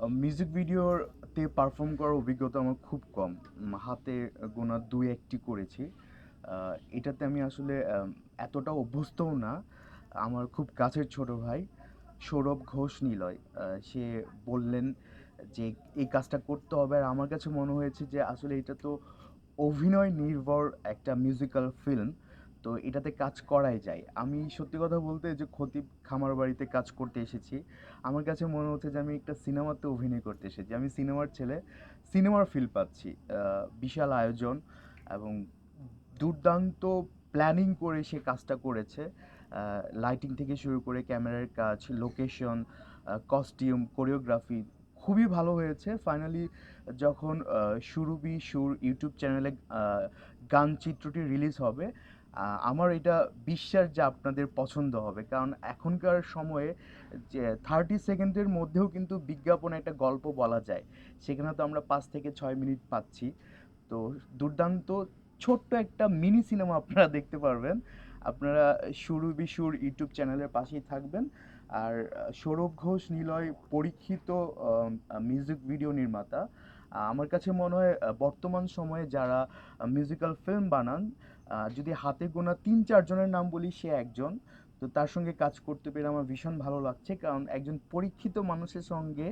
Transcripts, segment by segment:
Music ভিডিওতে perform করার অভিজ্ঞতা আমার খুব কম। হাতে গোনা ২-১টি করেছি। এটাতে আমি আসলে এতটা অভ্যস্তও না। আমার খুব কাছের ছোট ভাই সৌরভ ঘোষ নিলয় সে বললেন যে এই কাজটা করতে হবে। আর আমার কাছে মনে হয়েছে যে আসলে এটা তো অভিনয় নির্ভর একটা মিউজিক্যাল ফিল্ম। তো এটাতে কাজ করাই যায়। আমি সত্যি কথা বলতে যে খতিব খামারবাড়িতে কাজ করতে এসেছি। আমার কাছে মনে হচ্ছে যে আমি একটা সিনেমাতে অভিনয় করতে এসেছি। আমি সিনেমার ছেলে, সিনেমার ফিল পাচ্ছি। বিশাল আয়োজন এবং দুর্দান্ত প্ল্যানিং করে সে কাজটা করেছে। লাইটিং থেকে শুরু করে ক্যামেরার কাজ, লোকেশন, কস্টিউম, কোরিওগ্রাফি খুবই ভালো হয়েছে। ফাইনালি যখন সুরভি সুর ইউটিউব চ্যানেলে গান চিত্রটি রিলিজ হবে, আমার এটা বিশ্বাস যে আপনাদের পছন্দ হবে। কারণ এখনকার সময়ে যে 30 সেকেন্ডের মধ্যেও কিন্তু বিজ্ঞাপনে একটা গল্প বলা যায়। সেখানে তো আমরা 5 থেকে 6 মিনিট পাচ্ছি। তো দুর্দান্ত ছোট্ট একটা মিনি সিনেমা আপনারা দেখতে পারবেন। আপনারা সুরভি সুর ইউটিউব চ্যানেলের পাশেই থাকবেন। আর সৌরভ ঘোষ নিলয় পরীক্ষিত মিউজিক ভিডিও নির্মাতা। আমার কাছে মনে হয় বর্তমান সময়ে যারা মিউজিক্যাল ফিল্ম বানান, যদি হাতে গোনা ৩-৪ জনের নাম বলি সে একজন। তো তার সঙ্গে কাজ করতে পেরে আমার ভীষণ ভালো লাগছে। কারণ একজন পরীক্ষিত মানুষের সঙ্গে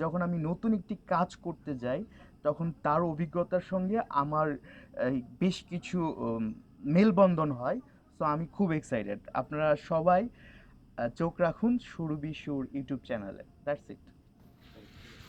যখন আমি নতুন একটি কাজ করতে যাই, তখন তার অভিজ্ঞতার সঙ্গে আমার বেশ কিছু মেলবন্ধন হয়। সো আমি খুব এক্সাইটেড। আপনারা সবাই চোখ রাখুন সুরভি সুর ইউটিউব চ্যানেলে। That's it.